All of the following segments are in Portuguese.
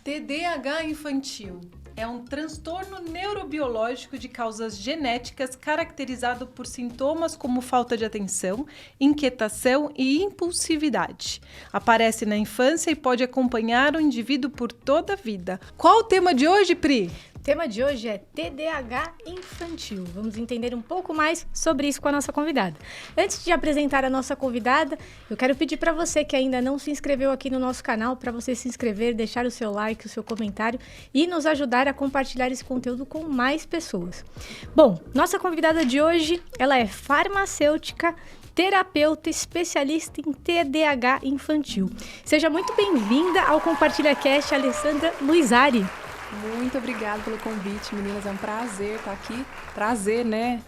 TDAH infantil é um transtorno neurobiológico de causas genéticas caracterizado por sintomas como falta de atenção, inquietação e impulsividade. Aparece na infância e pode acompanhar o indivíduo por toda a vida. Qual o tema de hoje, Pri? O tema de hoje é TDAH infantil. Vamos entender um pouco mais sobre isso com a nossa convidada. Antes de apresentar a nossa convidada, eu quero pedir para você que ainda não se inscreveu aqui no nosso canal, para você se inscrever, deixar o seu like, o seu comentário e nos ajudar a compartilhar esse conteúdo com mais pessoas. Bom, nossa convidada de hoje, ela é farmacêutica, terapeuta especialista em TDAH infantil. Seja muito bem-vinda ao CompartilhaCast, Alessandra Luizari. Muito obrigada pelo convite, meninas. É um prazer estar aqui, trazer,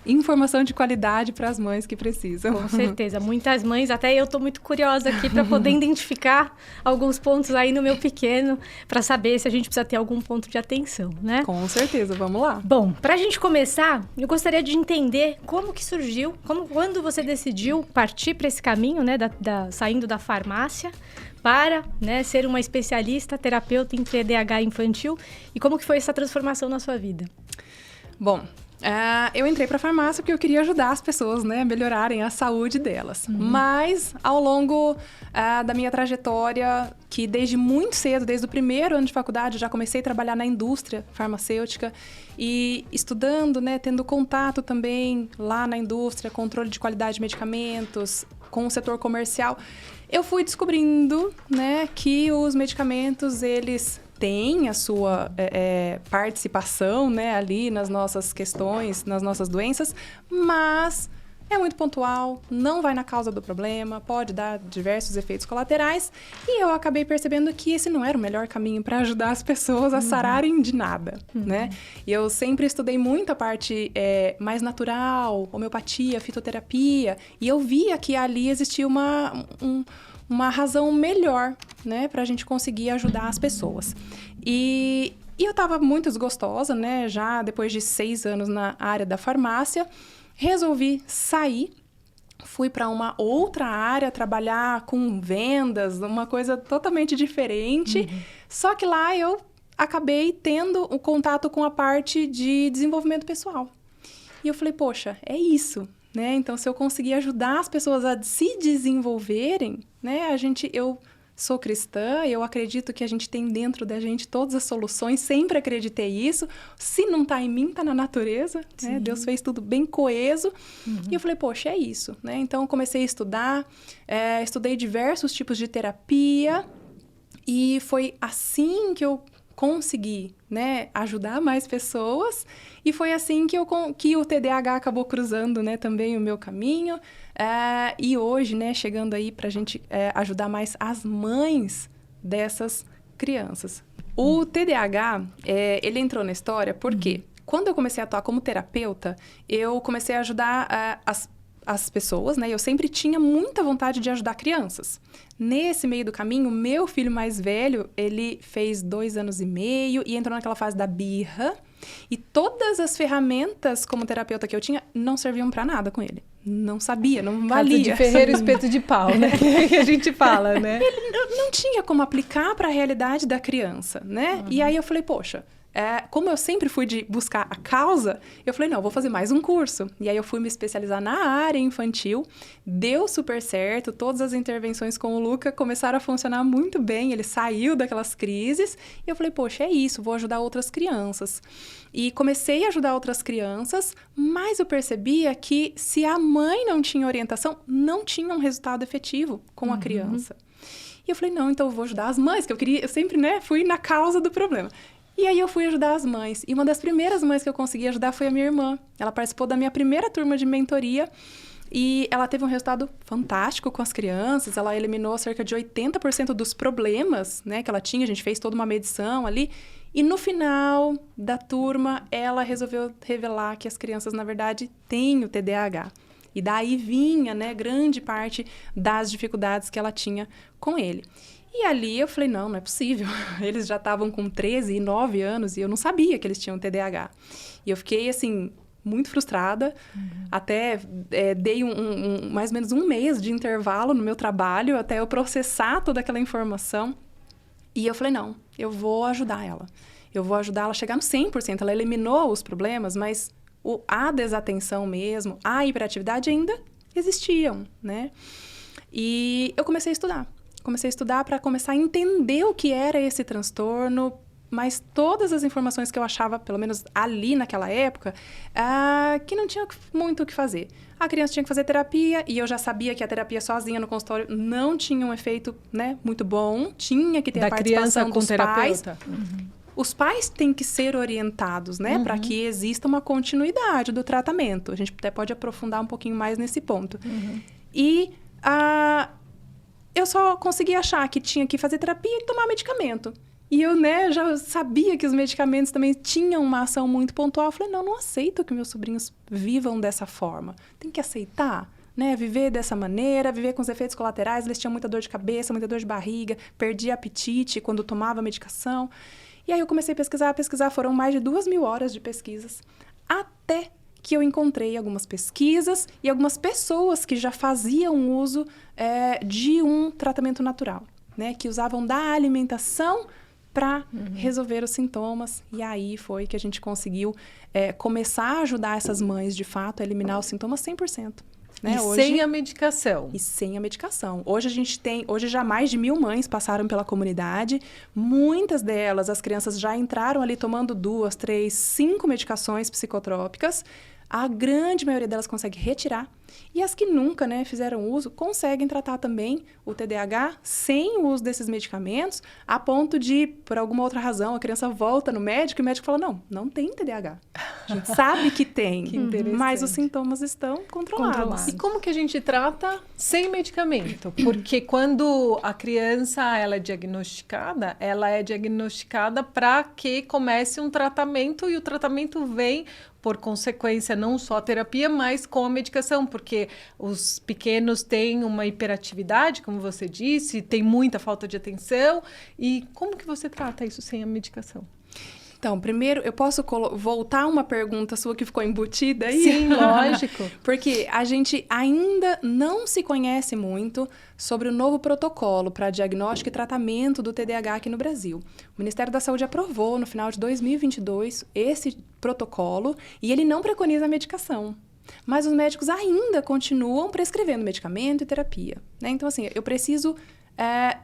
informação de qualidade para as mães que precisam. Com certeza, muitas mães, até eu estou muito curiosa aqui para poder identificar alguns pontos aí no meu pequeno, para saber se a gente precisa ter algum ponto de atenção, né? Com certeza, vamos lá. Bom, para a gente começar, eu gostaria de entender como que surgiu, quando você decidiu partir para esse caminho, né, saindo da farmácia, para ser uma especialista, terapeuta em TDAH infantil, e como que foi essa transformação na sua vida? Bom, eu entrei para a farmácia porque eu queria ajudar as pessoas, a melhorarem a saúde delas. Mas, ao longo da minha trajetória, que desde muito cedo, desde o primeiro ano de faculdade, já comecei a trabalhar na indústria farmacêutica e estudando, tendo contato também lá na indústria, controle de qualidade de medicamentos, com o setor comercial, eu fui descobrindo, que os medicamentos, eles têm a sua participação, ali nas nossas questões, nas nossas doenças, mas é muito pontual, não vai na causa do problema, pode dar diversos efeitos colaterais, e eu acabei percebendo que esse não era o melhor caminho para ajudar as pessoas a sararem de nada, E eu sempre estudei muito a parte mais natural, homeopatia, fitoterapia, e eu via que ali existia uma razão melhor, para a gente conseguir ajudar as pessoas. E eu estava muito desgostosa, já depois de 6 anos na área da farmácia, resolvi sair, fui para uma outra área, trabalhar com vendas, uma coisa totalmente diferente. Só que lá eu acabei tendo o contato com a parte de desenvolvimento pessoal. E eu falei, poxa, é isso, Então, se eu conseguir ajudar as pessoas a se desenvolverem, eu sou cristã, eu acredito que a gente tem dentro da gente todas as soluções, sempre acreditei isso. Se não está em mim, está na natureza, Deus fez tudo bem coeso. E eu falei, poxa, é isso, Então, eu comecei a estudar, estudei diversos tipos de terapia e foi assim que eu consegui, ajudar mais pessoas, e foi assim que o TDAH acabou cruzando, também o meu caminho, e hoje, chegando aí para a gente ajudar mais as mães dessas crianças. O TDAH, ele entrou na história porque quando eu comecei a atuar como terapeuta, eu comecei a ajudar as pessoas, Eu sempre tinha muita vontade de ajudar crianças. Nesse meio do caminho, meu filho mais velho, ele fez 2 anos e meio e entrou naquela fase da birra. E todas as ferramentas como terapeuta que eu tinha não serviam para nada com ele. Não sabia, não valia. Casa de ferreiro, espeto de pau, que a gente fala, Ele não tinha como aplicar para a realidade da criança, E aí eu falei, poxa, como eu sempre fui de buscar a causa, eu falei, não, vou fazer mais um curso. E aí eu fui me especializar na área infantil, deu super certo, todas as intervenções com o Luca começaram a funcionar muito bem, ele saiu daquelas crises, e eu falei, poxa, é isso, vou ajudar outras crianças. E comecei a ajudar outras crianças, mas eu percebia que se a mãe não tinha orientação, não tinha um resultado efetivo com a criança. E eu falei, não, então eu vou ajudar as mães, que eu sempre, fui na causa do problema. E aí eu fui ajudar as mães. E uma das primeiras mães que eu consegui ajudar foi a minha irmã. Ela participou da minha primeira turma de mentoria e ela teve um resultado fantástico com as crianças. Ela eliminou cerca de 80% dos problemas, que ela tinha. A gente fez toda uma medição ali. E no final da turma, ela resolveu revelar que as crianças, na verdade, têm o TDAH. E daí vinha, grande parte das dificuldades que ela tinha com ele. E ali eu falei, não é possível. Eles já estavam com 13 e 9 anos e eu não sabia que eles tinham TDAH. E eu fiquei, assim, muito frustrada. Até dei mais ou menos um mês de intervalo no meu trabalho até eu processar toda aquela informação. E eu falei, não, eu vou ajudar ela. Eu vou ajudar ela a chegar no 100%. Ela eliminou os problemas, mas a desatenção mesmo, a hiperatividade ainda existiam, né? E eu comecei a estudar. Comecei a estudar para começar a entender o que era esse transtorno, mas todas as informações que eu achava, pelo menos ali naquela época, que não tinha muito o que fazer. A criança tinha que fazer terapia, e eu já sabia que a terapia sozinha no consultório não tinha um efeito, né, muito bom. Tinha que ter a participação dos pais. Os pais têm que ser orientados, né, para que exista uma continuidade do tratamento. A gente até pode aprofundar um pouquinho mais nesse ponto. E eu só consegui achar que tinha que fazer terapia e tomar medicamento. E eu, né, já sabia que os medicamentos também tinham uma ação muito pontual. Eu falei, não aceito que meus sobrinhos vivam dessa forma. Tem que aceitar, né? Viver dessa maneira, viver com os efeitos colaterais. Eles tinham muita dor de cabeça, muita dor de barriga, perdia apetite quando tomava medicação. E aí eu comecei a pesquisar. Foram mais de 2.000 horas de pesquisas. Até que eu encontrei algumas pesquisas e algumas pessoas que já faziam uso de um tratamento natural, né? Que usavam da alimentação para resolver os sintomas. E aí foi que a gente conseguiu começar a ajudar essas mães, de fato, a eliminar os sintomas 100%. Né? E hoje, sem a medicação. E sem a medicação. Hoje já mais de 1.000 mães passaram pela comunidade. Muitas delas, as crianças já entraram ali tomando 2, 3, 5 medicações psicotrópicas. A grande maioria delas consegue retirar. E as que nunca, né, fizeram uso, conseguem tratar também o TDAH sem o uso desses medicamentos, a ponto de, por alguma outra razão, a criança volta no médico e o médico fala, não tem TDAH. A gente sabe que tem, mas os sintomas estão controlados. E como que a gente trata sem medicamento? Porque quando a criança ela é diagnosticada para que comece um tratamento, e o tratamento vem por consequência, não só a terapia, mas com a medicação, porque os pequenos têm uma hiperatividade, como você disse, tem muita falta de atenção. E como que você trata isso sem a medicação? Então, primeiro, eu posso voltar uma pergunta sua que ficou embutida aí? Sim, lógico. Porque a gente ainda não se conhece muito sobre o novo protocolo para diagnóstico e tratamento do TDAH aqui no Brasil. O Ministério da Saúde aprovou, no final de 2022, esse protocolo, e ele não preconiza a medicação. Mas os médicos ainda continuam prescrevendo medicamento e terapia, né? Então, assim, eu preciso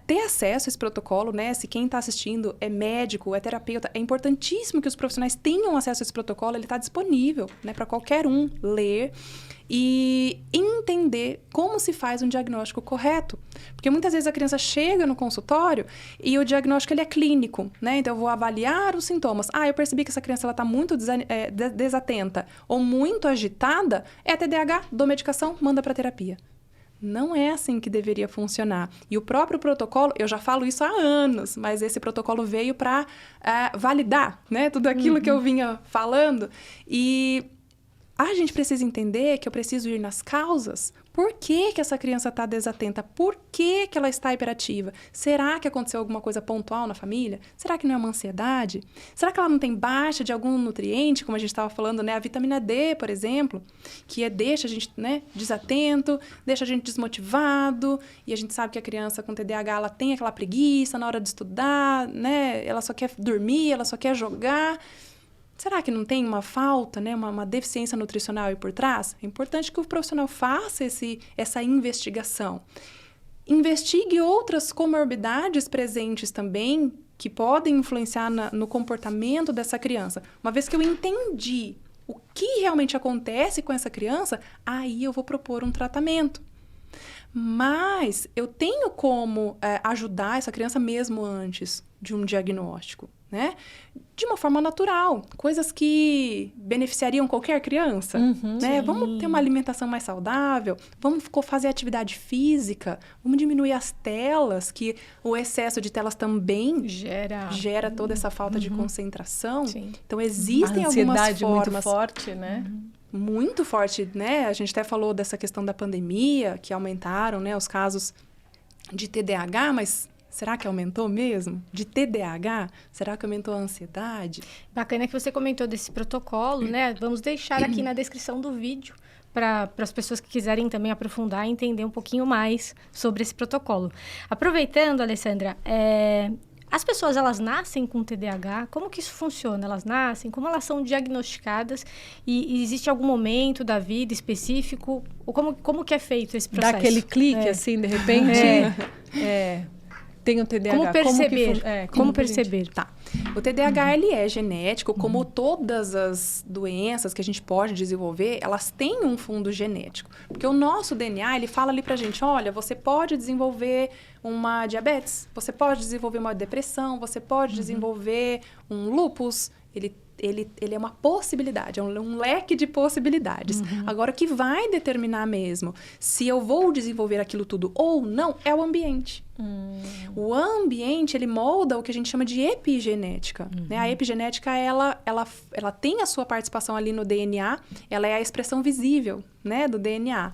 ter acesso a esse protocolo, né? Se quem está assistindo é médico, é terapeuta, é importantíssimo que os profissionais tenham acesso a esse protocolo. Ele está disponível, né, para qualquer um ler e entender como se faz um diagnóstico correto. Porque muitas vezes a criança chega no consultório e o diagnóstico ele é clínico, né? Então, eu vou avaliar os sintomas. Eu percebi que essa criança está muito desatenta ou muito agitada, é TDAH, dou medicação, manda para terapia. Não é assim que deveria funcionar. E o próprio protocolo, eu já falo isso há anos, mas esse protocolo veio para validar, né, tudo aquilo que eu vinha falando. E a gente precisa entender que eu preciso ir nas causas. Por que essa criança está desatenta? Por que ela está hiperativa? Será que aconteceu alguma coisa pontual na família? Será que não é uma ansiedade? Será que ela não tem baixa de algum nutriente, como a gente estava falando, né? A vitamina D, por exemplo, que deixa a gente, né, desatento, deixa a gente desmotivado, e a gente sabe que a criança com TDAH ela tem aquela preguiça na hora de estudar, né? Ela só quer dormir, ela só quer jogar. Será que não tem uma falta, né, uma deficiência nutricional aí por trás? É importante que o profissional faça essa investigação. Investigue outras comorbidades presentes também que podem influenciar no comportamento dessa criança. Uma vez que eu entendi o que realmente acontece com essa criança, aí eu vou propor um tratamento. Mas eu tenho como ajudar essa criança mesmo antes de um diagnóstico, né? De uma forma natural, coisas que beneficiariam qualquer criança, né? Vamos ter uma alimentação mais saudável, vamos fazer atividade física, vamos diminuir as telas, que o excesso de telas também gera toda essa falta de concentração. Sim. Então, existem algumas ansiedade formas... muito forte, né? Muito forte, né? A gente até falou dessa questão da pandemia, que aumentaram, né, os casos de TDAH, mas Será que aumentou mesmo? De TDAH? Será que aumentou a ansiedade? Bacana que você comentou desse protocolo, né? Vamos deixar aqui na descrição do vídeo para as pessoas que quiserem também aprofundar e entender um pouquinho mais sobre esse protocolo. Aproveitando, Alessandra, as pessoas, elas nascem com TDAH? Como que isso funciona? Elas nascem? Como elas são diagnosticadas? E existe algum momento da vida específico? Ou como que é feito esse processo? Dá aquele clique, assim, de repente... Tem o TDAH. Como perceber? Como perceber? Tá. O TDAH, ele é genético, como todas as doenças que a gente pode desenvolver, elas têm um fundo genético. Porque o nosso DNA, ele fala ali pra gente, olha, você pode desenvolver uma diabetes, você pode desenvolver uma depressão, você pode desenvolver um lúpus, ele é uma possibilidade, é um leque de possibilidades. Agora, o que vai determinar mesmo se eu vou desenvolver aquilo tudo ou não é o ambiente. O ambiente, ele molda o que a gente chama de epigenética. Né? A epigenética, ela tem a sua participação ali no DNA, ela é a expressão visível, né, do DNA.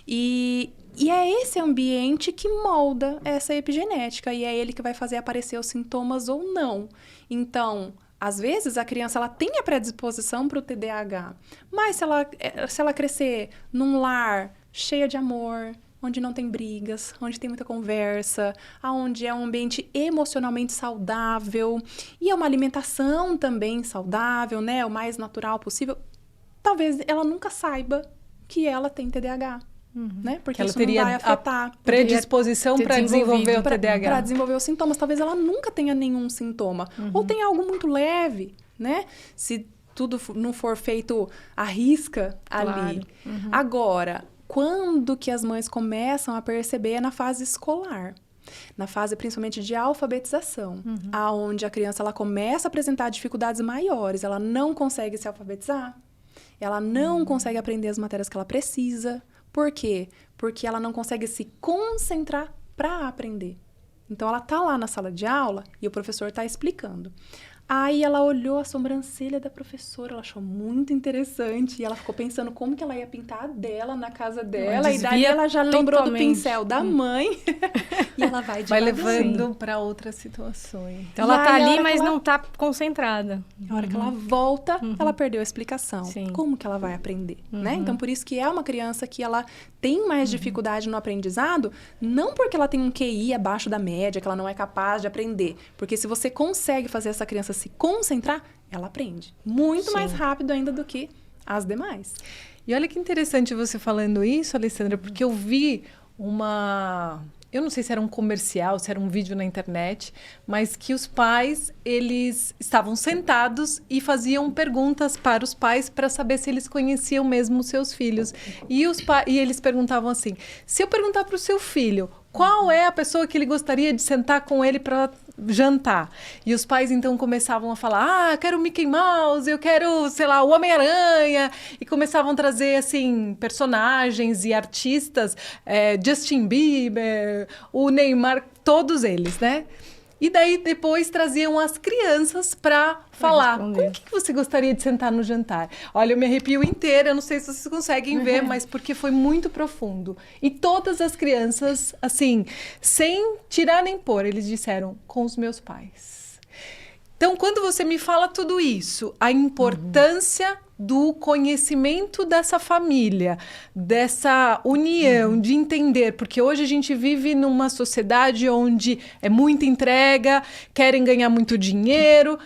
E é esse ambiente que molda essa epigenética, e é ele que vai fazer aparecer os sintomas ou não. Então, às vezes, a criança ela tem a predisposição para o TDAH, mas se ela crescer num lar cheio de amor, onde não tem brigas, onde tem muita conversa, onde é um ambiente emocionalmente saudável e é uma alimentação também saudável, né, o mais natural possível, talvez ela nunca saiba que ela tem TDAH. Né? Porque ela isso teria não vai afetar. Predisposição para desenvolver o TDAH. Para desenvolver os sintomas. Talvez ela nunca tenha nenhum sintoma. Ou tenha algo muito leve, né? Se tudo não for feito à risca ali. Agora, quando que as mães começam a perceber é na fase escolar. Na fase, principalmente, de alfabetização. Onde a criança ela começa a apresentar dificuldades maiores. Ela não consegue se alfabetizar. Ela não consegue aprender as matérias que ela precisa. Por quê? Porque ela não consegue se concentrar para aprender. Então, ela tá lá na sala de aula e o professor tá explicando. Aí, ela olhou a sobrancelha da professora, ela achou muito interessante. E ela ficou pensando como que ela ia pintar a dela na casa dela. E daí, ela já lembrou do pincel da mãe. E ela vai levando para outras situações. Então, ela tá ali, mas não tá concentrada. A hora que ela volta, ela perdeu a explicação. Como que ela vai aprender, né? Então, por isso que é uma criança que ela tem mais dificuldade no aprendizado, não porque ela tem um QI abaixo da média, que ela não é capaz de aprender. Porque se você consegue fazer essa criança se concentrar, ela aprende muito mais rápido ainda do que as demais. E olha que interessante você falando isso, Alessandra, porque eu vi eu não sei se era um comercial, se era um vídeo na internet, mas que os pais, eles estavam sentados e faziam perguntas para os pais para saber se eles conheciam mesmo os seus filhos. E eles perguntavam assim, se eu perguntar para o seu filho, qual é a pessoa que ele gostaria de sentar com ele para jantar? E os pais, então, começavam a falar, quero o Mickey Mouse, eu quero, sei lá, o Homem-Aranha. E começavam a trazer, assim, personagens e artistas, Justin Bieber, o Neymar, todos eles, né? E daí, depois, traziam as crianças para falar, com que você gostaria de sentar no jantar? Olha, eu me arrepio inteira, eu não sei se vocês conseguem ver, mas porque foi muito profundo. E todas as crianças, assim, sem tirar nem pôr, eles disseram, com os meus pais. Então, quando você me fala tudo isso, a importância do conhecimento dessa família, dessa união, de entender, porque hoje a gente vive numa sociedade onde é muita entrega, querem ganhar muito dinheiro,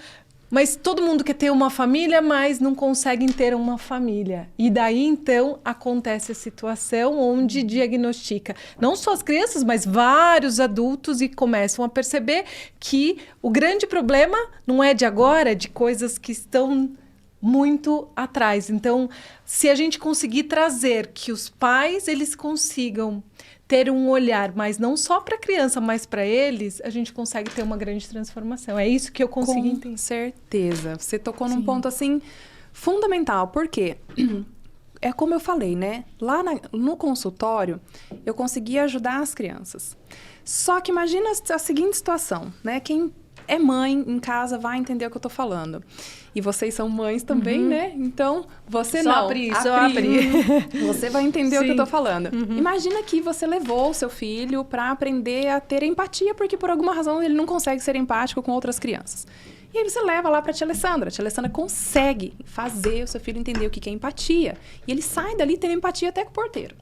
mas todo mundo quer ter uma família, mas não conseguem ter uma família. E daí, então, acontece a situação onde diagnostica não só as crianças, mas vários adultos e começam a perceber que o grande problema não é de agora, é de coisas que estão muito atrás. Então, se a gente conseguir trazer que os pais, eles consigam ter um olhar, mas não só para a criança, mas para eles, a gente consegue ter uma grande transformação. É isso que eu consigo entender. Com certeza. Você tocou num ponto, assim, fundamental. Por quê? É como eu falei, né? Lá no consultório, eu conseguia ajudar as crianças. Só que imagina a seguinte situação, né? Quem é mãe em casa vai entender o que eu tô falando. E vocês são mães também, né? Então, você Só a Pri. Você vai entender o que eu tô Sim. falando. Imagina que você levou o seu filho para aprender a ter empatia, porque por alguma razão ele não consegue ser empático com outras crianças. E aí você leva lá pra tia Alessandra. A tia Alessandra consegue fazer o seu filho entender o que é empatia. E ele sai dali tendo empatia até com o porteiro.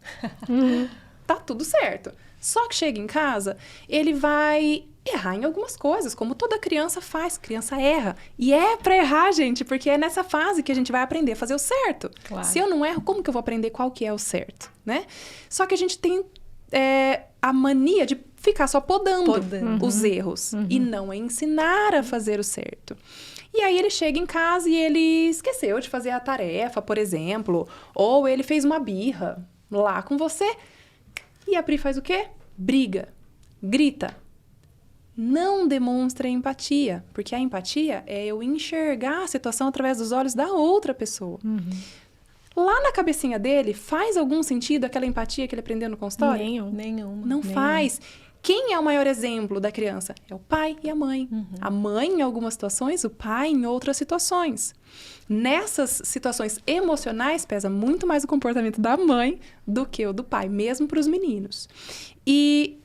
Tá tudo certo. Só que chega em casa, ele vai errar em algumas coisas, como toda criança faz. Criança erra. E é pra errar, gente, porque é nessa fase que a gente vai aprender a fazer o certo. Claro. Se eu não erro, como que eu vou aprender qual que é o certo, né? Só que a gente tem a mania de ficar só podando os erros e não ensinar a fazer o certo. E aí ele chega em casa e ele esqueceu de fazer a tarefa, por exemplo, ou ele fez uma birra lá com você. E a Pri faz o quê? Briga, grita. Não demonstra empatia, porque a empatia é eu enxergar a situação através dos olhos da outra pessoa. Lá na cabecinha dele, faz algum sentido aquela empatia que ele aprendeu no consultório? Nenhuma. Não faz. Quem é o maior exemplo da criança? É o pai e a mãe. A mãe em algumas situações, o pai em outras situações. Nessas situações emocionais, pesa muito mais o comportamento da mãe do que o do pai, mesmo para os meninos. E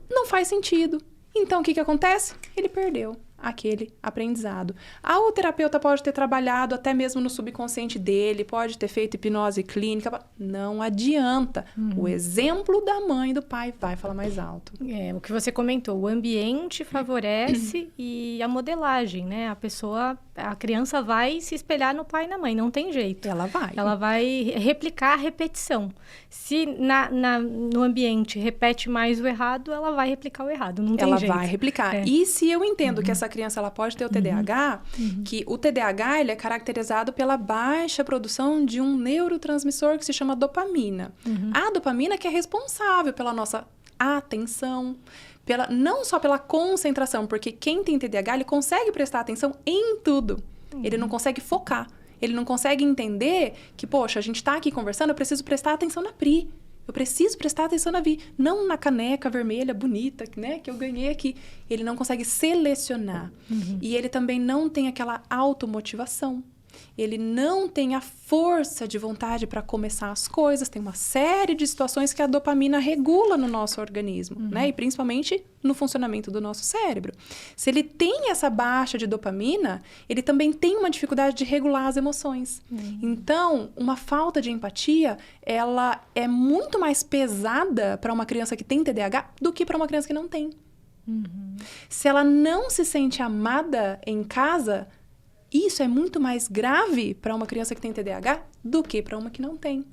não faz sentido. Então, o que acontece? Ele perdeu aquele aprendizado. O terapeuta pode ter trabalhado até mesmo no subconsciente dele, pode ter feito hipnose clínica, não adianta. O exemplo da mãe e do pai vai falar mais alto. O que você comentou, o ambiente favorece e a modelagem, né? A criança vai se espelhar no pai e na mãe, não tem jeito. Ela vai. Ela vai replicar a repetição. Se no ambiente repete mais o errado, ela vai replicar o errado, não tem jeito. Ela vai replicar. E se eu entendo que essa criança ela pode ter o TDAH, que o TDAH ele é caracterizado pela baixa produção de um neurotransmissor que se chama dopamina. A dopamina que é responsável pela nossa atenção, não só pela concentração, porque quem tem TDAH ele consegue prestar atenção em tudo. Ele não consegue focar. Ele não consegue entender que, poxa, a gente tá aqui conversando, eu preciso prestar atenção na Pri. Eu preciso prestar atenção na Vi, não na caneca vermelha bonita, né, que eu ganhei aqui. Ele não consegue selecionar. E ele também não tem aquela automotivação. Ele não tem a força de vontade para começar as coisas. Tem uma série de situações que a dopamina regula no nosso organismo, né? E principalmente no funcionamento do nosso cérebro. Se ele tem essa baixa de dopamina, ele também tem uma dificuldade de regular as emoções. Então, uma falta de empatia, ela é muito mais pesada para uma criança que tem TDAH do que para uma criança que não tem. Se ela não se sente amada em casa, isso é muito mais grave para uma criança que tem TDAH do que para uma que não tem.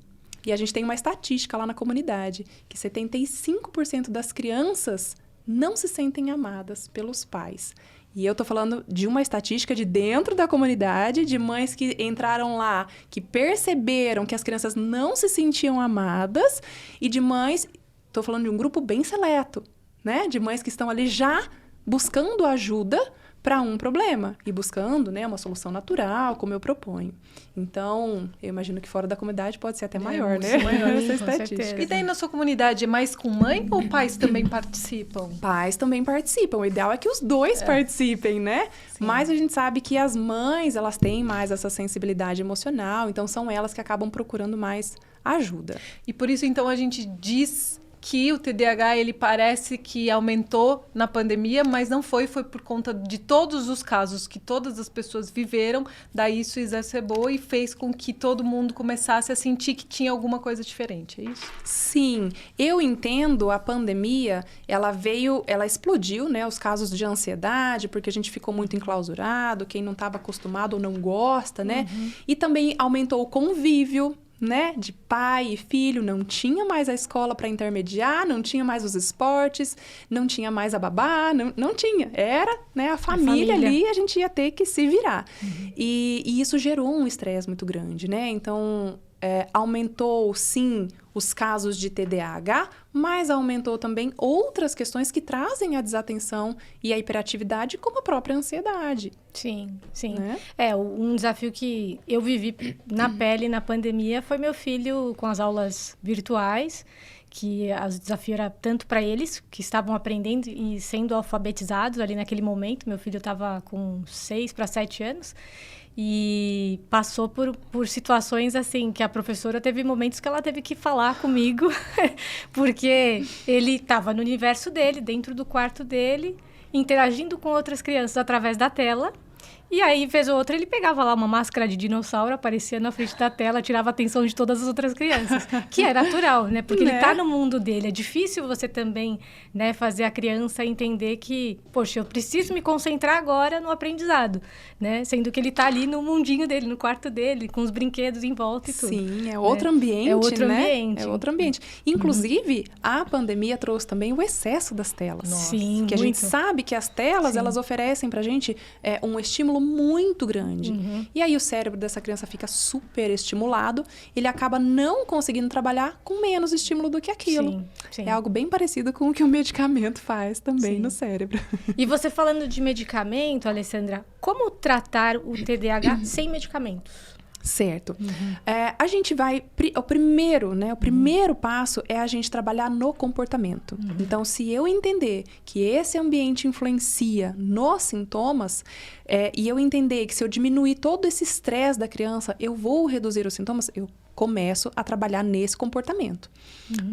E a gente tem uma estatística lá na comunidade, que 75% das crianças não se sentem amadas pelos pais. E eu tô falando de uma estatística de dentro da comunidade, de mães que entraram lá, que perceberam que as crianças não se sentiam amadas, e de mães, tô falando de um grupo bem seleto, né? De mães que estão ali já buscando ajuda para um problema e buscando, né, uma solução natural, como eu proponho. Então, eu imagino que fora da comunidade pode ser até maior, né? Maior, Essa com estatística. certeza. E daí na sua comunidade é mais com mãe ou pais também participam? Pais também participam. O ideal é que os dois participem, né? Sim. Mas a gente sabe que as mães, elas têm mais essa sensibilidade emocional, então são elas que acabam procurando mais ajuda. E por isso, então, a gente diz que o TDAH, ele parece que aumentou na pandemia, mas não foi por conta de todos os casos que todas as pessoas viveram, daí isso exacerbou e fez com que todo mundo começasse a sentir que tinha alguma coisa diferente, é isso? Sim, eu entendo a pandemia, ela explodiu, né, os casos de ansiedade, porque a gente ficou muito enclausurado, quem não estava acostumado ou não gosta, né? E também aumentou o convívio, né, de pai e filho, não tinha mais a escola para intermediar, não tinha mais os esportes, não tinha mais a babá, não tinha. Era, né, a família ali, a gente ia ter que se virar. E isso gerou um estresse muito grande, né? Então, aumentou, sim, os casos de TDAH, mas aumentou também outras questões que trazem a desatenção e a hiperatividade, como a própria ansiedade. Sim, sim. Né? Um desafio que eu vivi na pele na pandemia foi meu filho com as aulas virtuais, que o desafio era tanto para eles, que estavam aprendendo e sendo alfabetizados ali naquele momento. Meu filho estava com 6 para 7 anos e passou por situações assim, que a professora teve momentos que ela teve que falar comigo, porque ele estava no universo dele, dentro do quarto dele, interagindo com outras crianças através da tela. E aí, vez ou outra, ele pegava lá uma máscara de dinossauro, aparecia na frente da tela, tirava a atenção de todas as outras crianças. Que é natural, né? Porque ele tá no mundo dele. É difícil você também, né, fazer a criança entender que, poxa, eu preciso me concentrar agora no aprendizado, né? Sendo que ele tá ali no mundinho dele, no quarto dele, com os brinquedos em volta e tudo. Sim, é outro ambiente, é outro né? ambiente. É outro ambiente. Inclusive, a pandemia trouxe também o excesso das telas. Nossa. Sim, que a gente sabe que as telas, elas oferecem pra gente um estímulo muito grande. E aí o cérebro dessa criança fica super estimulado, ele acaba não conseguindo trabalhar com menos estímulo do que aquilo. Sim, sim. É algo bem parecido com o que o medicamento faz também no cérebro. E você falando de medicamento, Alessandra, como tratar o TDAH sem medicamentos? Certo. A gente vai... O primeiro passo é a gente trabalhar no comportamento. Então, se eu entender que esse ambiente influencia nos sintomas, e eu entender que se eu diminuir todo esse estresse da criança, eu vou reduzir os sintomas, eu começo a trabalhar nesse comportamento.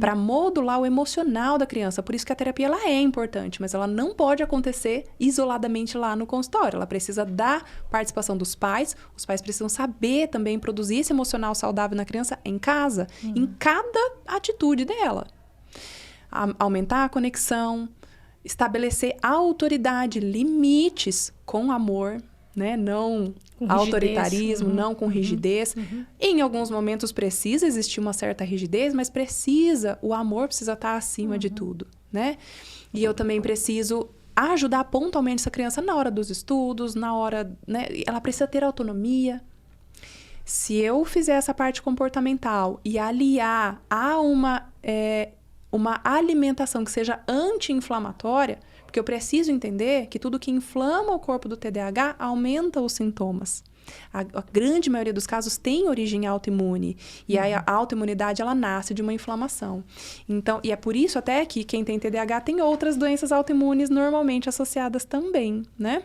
Para modular o emocional da criança. Por isso que a terapia ela é importante, mas ela não pode acontecer isoladamente lá no consultório. Ela precisa da participação dos pais. Os pais precisam saber também produzir esse emocional saudável na criança em casa, em cada atitude dela. Aumentar a conexão, estabelecer autoridade, limites com amor, né? Não com autoritarismo, não com rigidez. Em alguns momentos precisa existir uma certa rigidez, mas o amor precisa estar acima de tudo, né? E eu também preciso ajudar pontualmente essa criança na hora dos estudos, na hora, né? Ela precisa ter autonomia. Se eu fizer essa parte comportamental e aliar a uma alimentação que seja anti-inflamatória, porque eu preciso entender que tudo que inflama o corpo do TDAH aumenta os sintomas. A grande maioria dos casos tem origem autoimune. E aí a autoimunidade, ela nasce de uma inflamação. Então, e é por isso até que quem tem TDAH tem outras doenças autoimunes normalmente associadas também, né?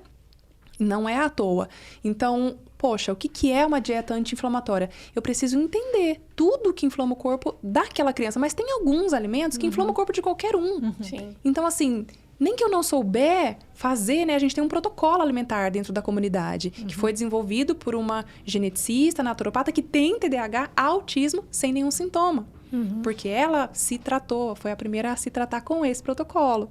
Não é à toa. Então, poxa, o que é uma dieta anti-inflamatória? Eu preciso entender tudo que inflama o corpo daquela criança. Mas tem alguns alimentos que inflamam o corpo de qualquer um. Sim. Então, assim... Nem que eu não souber fazer, né? A gente tem um protocolo alimentar dentro da comunidade, que foi desenvolvido por uma geneticista, naturopata, que tem TDAH, autismo, sem nenhum sintoma. Porque ela se tratou, foi a primeira a se tratar com esse protocolo.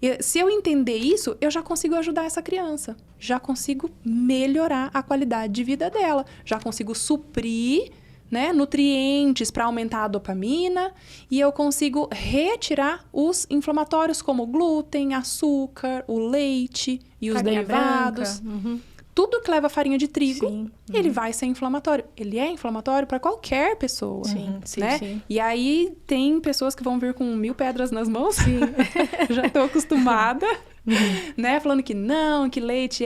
E, se eu entender isso, eu já consigo ajudar essa criança. Já consigo melhorar a qualidade de vida dela. Já consigo suprir, né, nutrientes para aumentar a dopamina, e eu consigo retirar os inflamatórios como o glúten, açúcar, o leite e os Farinha derivados. branca. Tudo que leva farinha de trigo, Sim. ele vai ser inflamatório. Ele é inflamatório para qualquer pessoa. Sim, sim, né? sim. E aí tem pessoas que vão vir com 1000 pedras nas mãos. Sim. Já estou acostumada. Né? Falando que não, que leite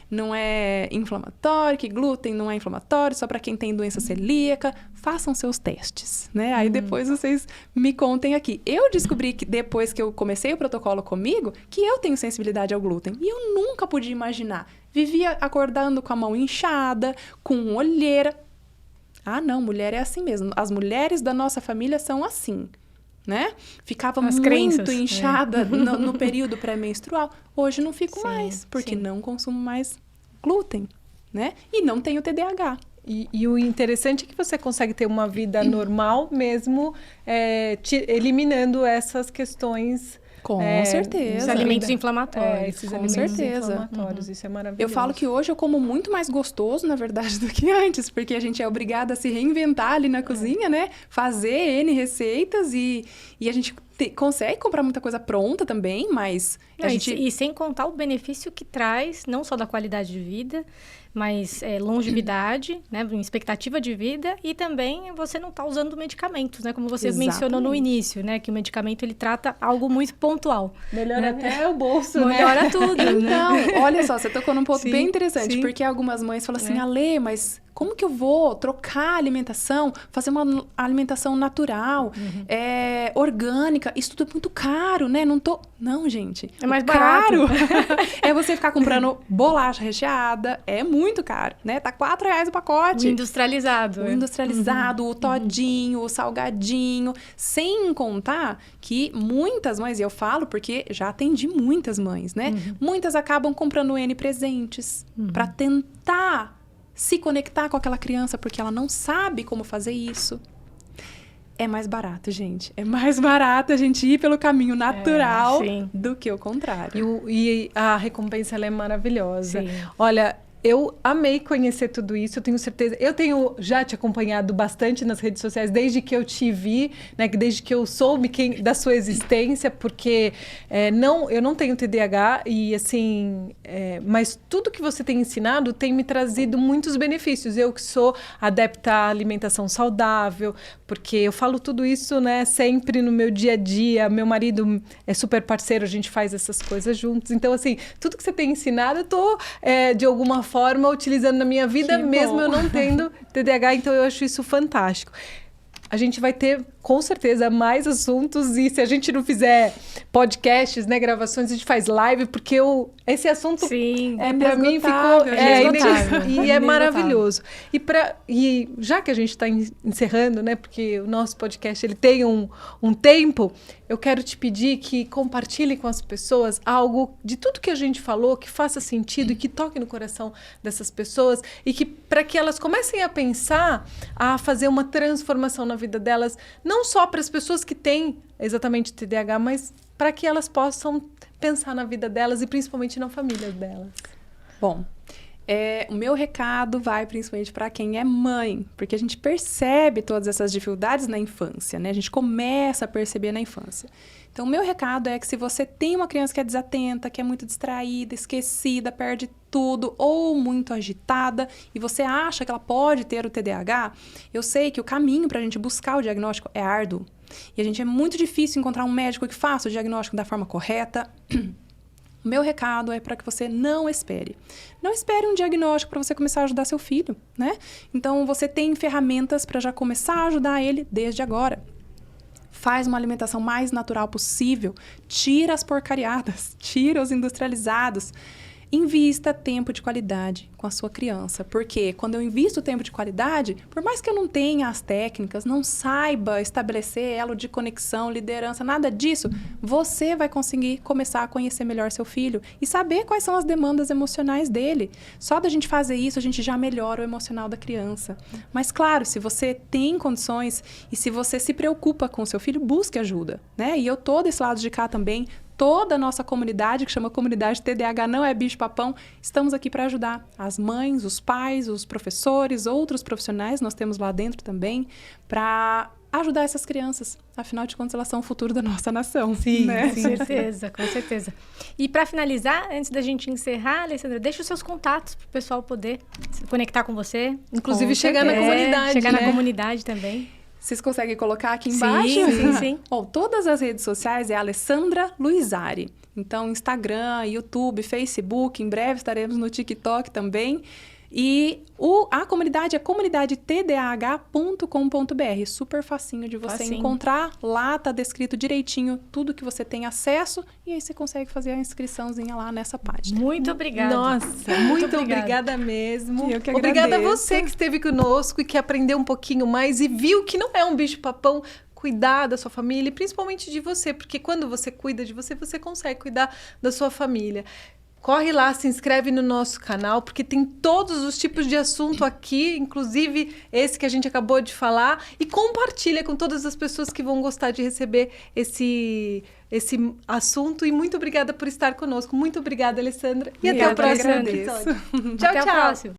não é inflamatório, que glúten não é inflamatório, só para quem tem doença celíaca. Façam seus testes, né? Aí depois vocês me contem aqui. Eu descobri que depois que eu comecei o protocolo comigo, que eu tenho sensibilidade ao glúten. E eu nunca podia imaginar. Vivia acordando com a mão inchada, com olheira. Ah, não, mulher é assim mesmo. As mulheres da nossa família são assim. Né? Ficava As muito crenças, inchada no período pré-menstrual. Hoje não fico Sim, mais, porque sim. não consumo mais glúten, né? E não tenho TDAH. E o interessante é que você consegue ter uma vida normal mesmo eliminando essas questões. Com certeza. Os alimentos inflamatórios. Esses Com alimentos certeza. inflamatórios, isso é maravilhoso. Eu falo que hoje eu como muito mais gostoso, na verdade, do que antes, porque a gente é obrigada a se reinventar ali na cozinha, né? Fazer N receitas e a gente consegue comprar muita coisa pronta também, mas E sem contar o benefício que traz, não só da qualidade de vida, mas longevidade, né? Expectativa de vida, e também você não está usando medicamentos, né? Como você mencionou no início, né? Que o medicamento, ele trata algo muito pontual. Melhora até o bolso, Melhora tudo, né? Então, olha só, você tocou num ponto Sim, bem interessante, sim. porque algumas mães falam assim, Ale, mas Como que eu vou trocar a alimentação, fazer uma alimentação natural, orgânica? Isso tudo é muito caro, né? Não, gente. É mais caro. barato. É você ficar comprando bolacha recheada. É muito caro, né? Tá R$4 o pacote. O industrializado. O industrializado, o todinho, o salgadinho. Sem contar que muitas mães, e eu falo porque já atendi muitas mães, né? Muitas acabam comprando N presentes para tentar se conectar com aquela criança, porque ela não sabe como fazer isso. É mais barato, gente. É mais barato a gente ir pelo caminho natural do que o contrário. E a recompensa, ela é maravilhosa. Sim. Olha, eu amei conhecer tudo isso, eu tenho certeza. Eu tenho já te acompanhado bastante nas redes sociais desde que eu te vi, né? Desde que eu soube da sua existência, porque eu não tenho TDAH e assim, mas tudo que você tem ensinado tem me trazido muitos benefícios. Eu que sou adepta à alimentação saudável, porque eu falo tudo isso, né? Sempre no meu dia a dia. Meu marido é super parceiro, a gente faz essas coisas juntos. Então, assim, tudo que você tem ensinado, eu tô de alguma forma utilizando na minha vida, mesmo eu não tendo TDAH, então eu acho isso fantástico. A gente vai ter, com certeza, mais assuntos, e se a gente não fizer podcasts, né, gravações, a gente faz live, porque esse assunto, para mim, ficou e é maravilhoso. E já que a gente está encerrando, né, porque o nosso podcast ele tem um tempo, eu quero te pedir que compartilhe com as pessoas algo de tudo que a gente falou, que faça sentido e que toque no coração dessas pessoas, e que para que elas comecem a pensar, a fazer uma transformação na vida delas, não só para as pessoas que têm exatamente TDAH, mas para que elas possam pensar na vida delas e principalmente na família delas. Bom, o meu recado vai principalmente para quem é mãe, porque a gente percebe todas essas dificuldades na infância, né? A gente começa a perceber na infância. Então, o meu recado é que se você tem uma criança que é desatenta, que é muito distraída, esquecida, perde tudo ou muito agitada e você acha que ela pode ter o TDAH, eu sei que o caminho para a gente buscar o diagnóstico é árduo. E é muito difícil encontrar um médico que faça o diagnóstico da forma correta. O meu recado é para que você não espere. Não espere um diagnóstico para você começar a ajudar seu filho, né? Então, você tem ferramentas para já começar a ajudar ele desde agora. Faz uma alimentação mais natural possível. Tira as porcariadas, tira os industrializados. Invista tempo de qualidade com a sua criança. Porque quando eu invisto tempo de qualidade, por mais que eu não tenha as técnicas, não saiba estabelecer elo de conexão, liderança, nada disso, você vai conseguir começar a conhecer melhor seu filho e saber quais são as demandas emocionais dele. Só da gente fazer isso, a gente já melhora o emocional da criança. Mas, claro, se você tem condições e se você se preocupa com o seu filho, busque ajuda, né? E eu tô desse lado de cá também. Toda a nossa comunidade, que chama Comunidade TDAH Não é Bicho-Papão, estamos aqui para ajudar as mães, os pais, os professores, outros profissionais, nós temos lá dentro também, para ajudar essas crianças. Afinal de contas, elas são o futuro da nossa nação. Sim, né? Com certeza, com certeza. E para finalizar, antes da gente encerrar, Alessandra, deixa os seus contatos para o pessoal poder se conectar com você. Inclusive chegar na comunidade, chegar né? na comunidade também. Vocês conseguem colocar aqui embaixo? Sim. Bom, todas as redes sociais é Alessandra Luizari. Então, Instagram, YouTube, Facebook, em breve estaremos no TikTok também. E a comunidade é comunidadetdah.com.br. Super facinho de você encontrar. Lá tá descrito direitinho tudo que você tem acesso. E aí você consegue fazer a inscriçãozinha lá nessa página. Muito obrigada. Nossa, muito obrigada mesmo. Eu que obrigada a agradeço. você que esteve conosco e que aprendeu um pouquinho mais e viu que não é um bicho-papão cuidar da sua família e principalmente de você. Porque quando você cuida de você, você consegue cuidar da sua família. Corre lá, se inscreve no nosso canal, porque tem todos os tipos de assunto aqui, inclusive esse que a gente acabou de falar, e compartilha com todas as pessoas que vão gostar de receber esse assunto. E muito obrigada por estar conosco. Muito obrigada, Alessandra. E até o próximo episódio. Tchau, tchau.